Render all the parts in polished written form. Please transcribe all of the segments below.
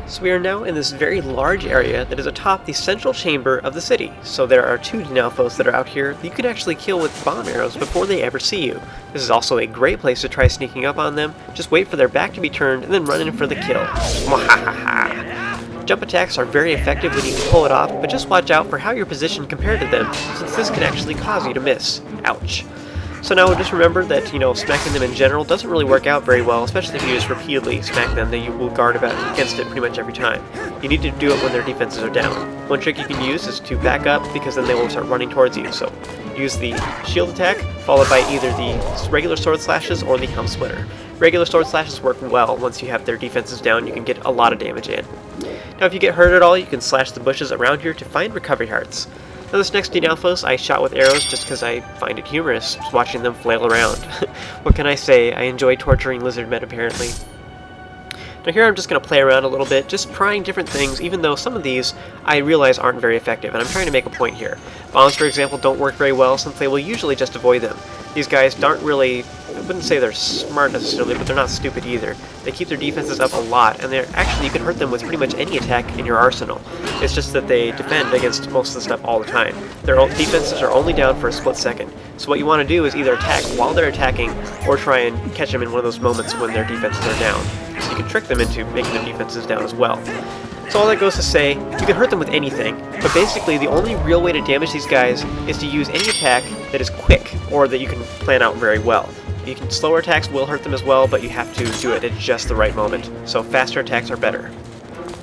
So we are now in this very large area that is atop the central chamber of the city. So there are two Dynalfos that are out here that you can actually kill with bomb arrows before they ever see you. This is also a great place to try sneaking up on them. Just wait for their back to be turned and then run in for the kill. Jump attacks are very effective when you can pull it off, but just watch out for how you're positioned compared to them, since this can actually cause you to miss. Ouch. So now just remember that, smacking them in general doesn't really work out very well, especially if you just repeatedly smack them, then you will guard against it pretty much every time. You need to do it when their defenses are down. One trick you can use is to back up, because then they will start running towards you. So use the shield attack, followed by either the regular sword slashes or the helm splitter. Regular sword slashes work well once you have their defenses down. You can get a lot of damage in. Now if you get hurt at all, you can slash the bushes around here to find recovery hearts. Now this next Dynalfos I shot with arrows just because I find it humorous watching them flail around. What can I say? I enjoy torturing lizard men apparently. Now here I'm just going to play around a little bit, just trying different things, even though some of these I realize aren't very effective, and I'm trying to make a point here. Bombs, for example, don't work very well since they will usually just avoid them. These guys aren't really, I wouldn't say they're smart necessarily, but they're not stupid either. They keep their defenses up a lot, and they're actually, you can hurt them with pretty much any attack in your arsenal. It's just that they defend against most of the stuff all the time. Their defenses are only down for a split second. So what you want to do is either attack while they're attacking, or try and catch them in one of those moments when their defenses are down. So you can trick them into making their defenses down as well. So all that goes to say, you can hurt them with anything, but basically the only real way to damage these guys is to use any attack that is quick, or that you can plan out very well. Slower attacks will hurt them as well, but you have to do it at just the right moment, so faster attacks are better.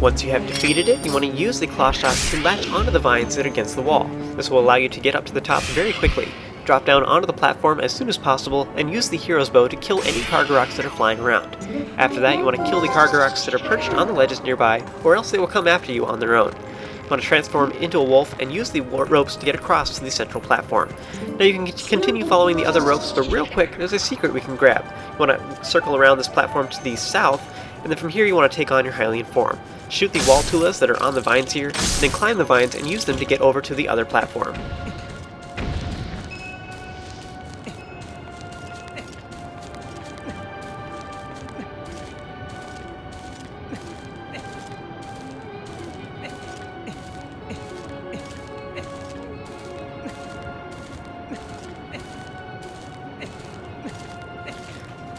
Once you have defeated it, you want to use the claw shot to latch onto the vines that are against the wall. This will allow you to get up to the top very quickly. Drop down onto the platform as soon as possible, and use the hero's bow to kill any Kargoroks that are flying around. After that, you want to kill the Kargoroks that are perched on the ledges nearby, or else they will come after you on their own. You want to transform into a wolf and use the ropes to get across to the central platform. Now you can continue following the other ropes, but real quick, there's a secret we can grab. You want to circle around this platform to the south, and then from here you want to take on your Hylian form. Shoot the wall tulas that are on the vines here, then climb the vines and use them to get over to the other platform.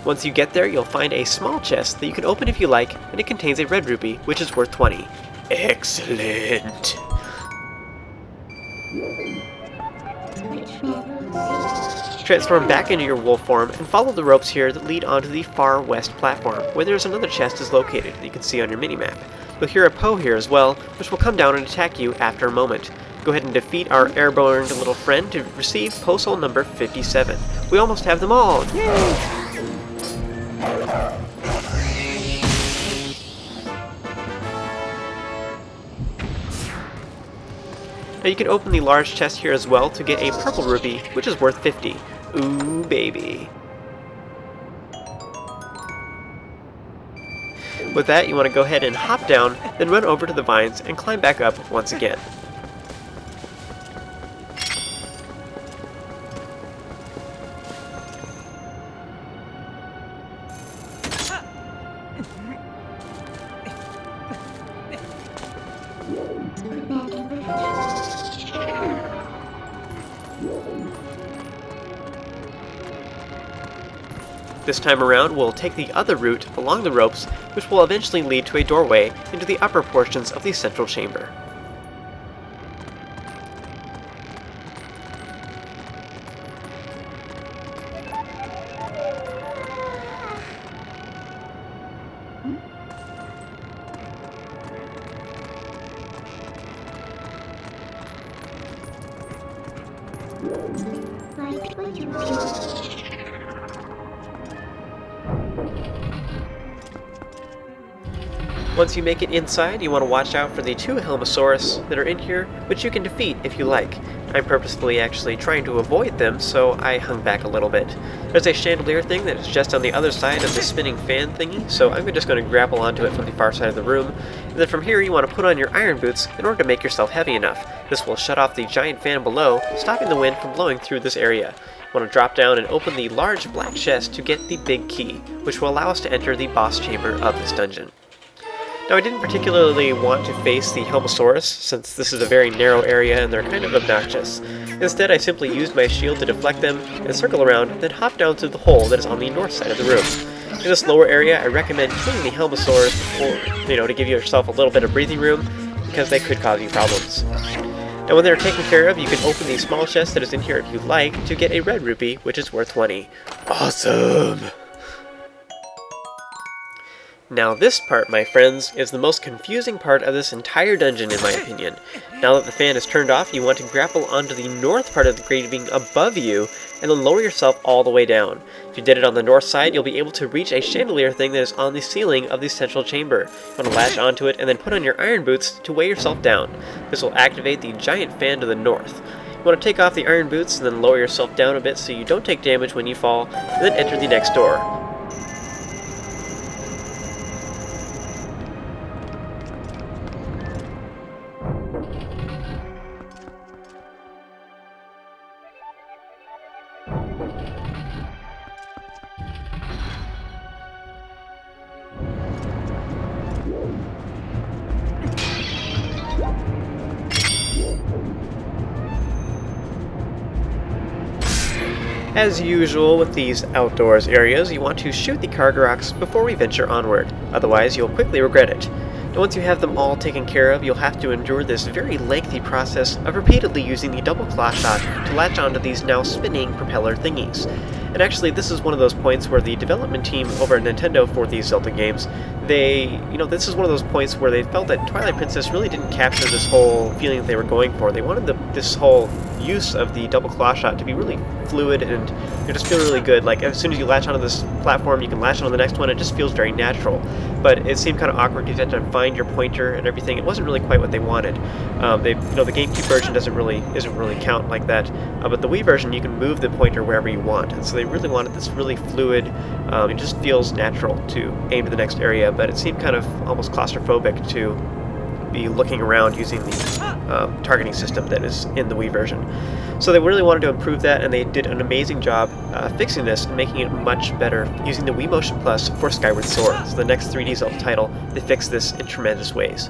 Once you get there, you'll find a small chest that you can open if you like, and it contains a red rupee, which is worth 20. Excellent! Transform back into your wolf form and follow the ropes here that lead onto the far west platform, where there's another chest is located that you can see on your minimap. You'll hear a Poe here as well, which will come down and attack you after a moment. Go ahead and defeat our airborne little friend to receive Poe Soul number 57. We almost have them all! Yay! Now you can open the large chest here as well to get a purple rupee, which is worth 50. Ooh, baby. With that, you want to go ahead and hop down, then run over to the vines and climb back up once again. This time around, we'll take the other route along the ropes, which will eventually lead to a doorway into the upper portions of the central chamber. Once you make it inside, you want to watch out for the two Helmosaurus that are in here, which you can defeat if you like. I'm purposefully actually trying to avoid them, so I hung back a little bit. There's a chandelier thing that is just on the other side of the spinning fan thingy, so I'm just going to grapple onto it from the far side of the room. And then from here you want to put on your iron boots in order to make yourself heavy enough. This will shut off the giant fan below, stopping the wind from blowing through this area. You want to drop down and open the large black chest to get the big key, which will allow us to enter the boss chamber of this dungeon. Now, I didn't particularly want to face the Helmosaurus, since this is a very narrow area and they're kind of obnoxious. Instead, I simply used my shield to deflect them and circle around, then hop down through the hole that is on the north side of the room. In this lower area, I recommend killing the Helmosaurus before, to give yourself a little bit of breathing room, because they could cause you problems. Now, when they're taken care of, you can open the small chest that is in here if you'd like to get a red rupee, which is worth 20. Awesome! Now this part, my friends, is the most confusing part of this entire dungeon in my opinion. Now that the fan is turned off, you want to grapple onto the north part of the grating above you, and then lower yourself all the way down. If you did it on the north side, you'll be able to reach a chandelier thing that is on the ceiling of the central chamber. You want to latch onto it and then put on your iron boots to weigh yourself down. This will activate the giant fan to the north. You want to take off the iron boots and then lower yourself down a bit so you don't take damage when you fall, and then enter the next door. As usual with these outdoors areas, you want to shoot the Kargoroks before we venture onward, otherwise you'll quickly regret it. And once you have them all taken care of, you'll have to endure this very lengthy process of repeatedly using the double claw shot to latch onto these now spinning propeller thingies. And actually, this is one of those points where the development team over at Nintendo for these Zelda games, this is one of those points where they felt that Twilight Princess really didn't capture this whole feeling that they were going for. They wanted this whole use of the double claw shot to be really fluid and just feel really good. Like, as soon as you latch onto this platform, you can latch onto the next one. It just feels very natural. But it seemed kind of awkward because you had to find your pointer and everything. It wasn't really quite what they wanted. The GameCube version isn't really count like that. But the Wii version, you can move the pointer wherever you want. And so they really wanted this really fluid. It just feels natural to aim to the next area. But it seemed kind of almost claustrophobic to be looking around using the targeting system that is in the Wii version. So they really wanted to improve that, and they did an amazing job fixing this and making it much better using the Wii Motion Plus for Skyward Sword. So the next 3D Zelda title, they fixed this in tremendous ways.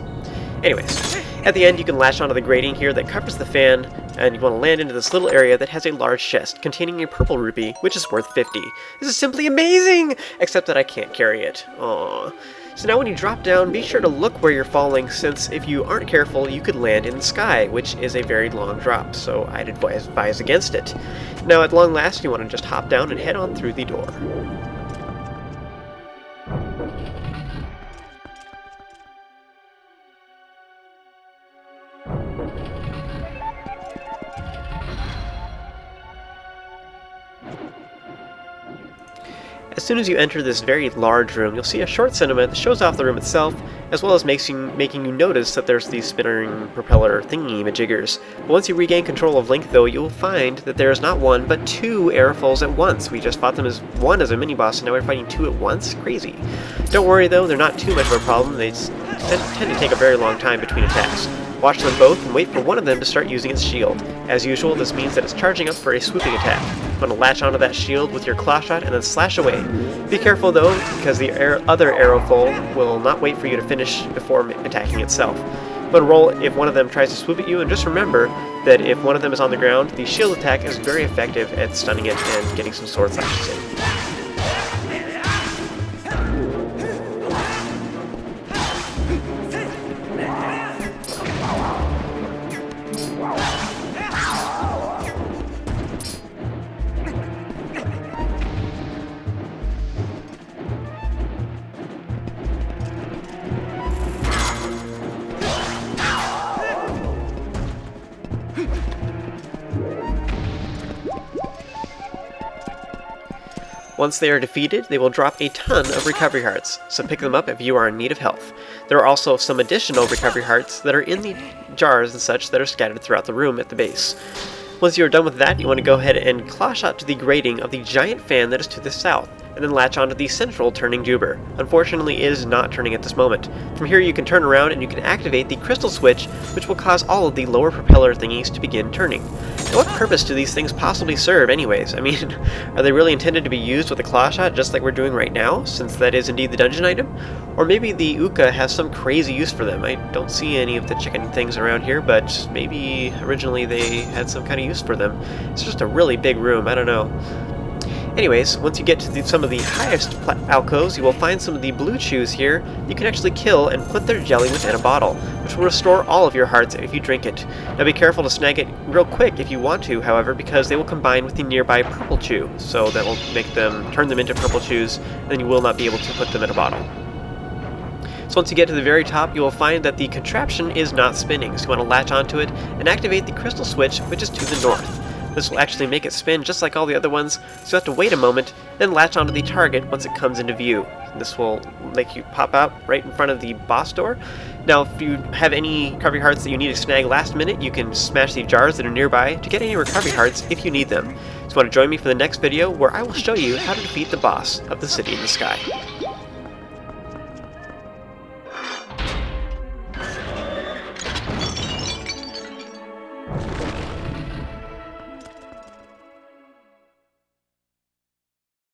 Anyways, at the end you can latch onto the grating here that covers the fan, and you want to land into this little area that has a large chest containing a purple rupee, which is worth 50. This is simply amazing! Except that I can't carry it. Aww. So now when you drop down, be sure to look where you're falling, since if you aren't careful, you could land in the sky, which is a very long drop, so I'd advise against it. Now at long last, you want to just hop down and head on through the door. As soon as you enter this very large room, you'll see a short cinema that shows off the room itself, as well as making you notice that there's these spinning propeller thingy-majiggers. But once you regain control of Link, though, you'll find that there is not one, but two Aerofols at once. We just fought them as one as a mini-boss, and now we're fighting two at once? Crazy. Don't worry, though, they're not too much of a problem. They tend to take a very long time between attacks. Watch them both and wait for one of them to start using its shield. As usual, this means that it's charging up for a swooping attack. You want to latch onto that shield with your claw shot and then slash away. Be careful though, because the other Aerofol will not wait for you to finish before attacking itself. But roll if one of them tries to swoop at you, and just remember that if one of them is on the ground, the shield attack is very effective at stunning it and getting some sword slashes in. Once they are defeated, they will drop a ton of recovery hearts, so pick them up if you are in need of health. There are also some additional recovery hearts that are in the jars and such that are scattered throughout the room at the base. Once you are done with that, you want to go ahead and claw shot to the grating of the giant fan that is to the south. and then latch onto the central turning juber. Unfortunately, it is not turning at this moment. From here you can turn around and you can activate the crystal switch, which will cause all of the lower propeller thingies to begin turning. Now, what purpose do these things possibly serve anyways? I mean, are they really intended to be used with a claw shot just like we're doing right now, since that is indeed the dungeon item? Or maybe the Uka has some crazy use for them. I don't see any of the chicken things around here, but maybe originally they had some kind of use for them. It's just a really big room, I don't know. Anyways, once you get to some of the highest alcoves, you will find some of the blue chews here you can actually kill and put their jelly within a bottle, which will restore all of your hearts if you drink it. Now be careful to snag it real quick if you want to, however, because they will combine with the nearby purple chew, so that will turn them into purple chews, and then you will not be able to put them in a bottle. So once you get to the very top, you will find that the contraption is not spinning, so you want to latch onto it and activate the crystal switch, which is to the north. This will actually make it spin just like all the other ones, so you have to wait a moment, then latch onto the target once it comes into view. This will make you pop out right in front of the boss door. Now, if you have any recovery hearts that you need to snag last minute, you can smash the jars that are nearby to get any recovery hearts if you need them. So you want to join me for the next video, where I will show you how to defeat the boss of the City in the Sky.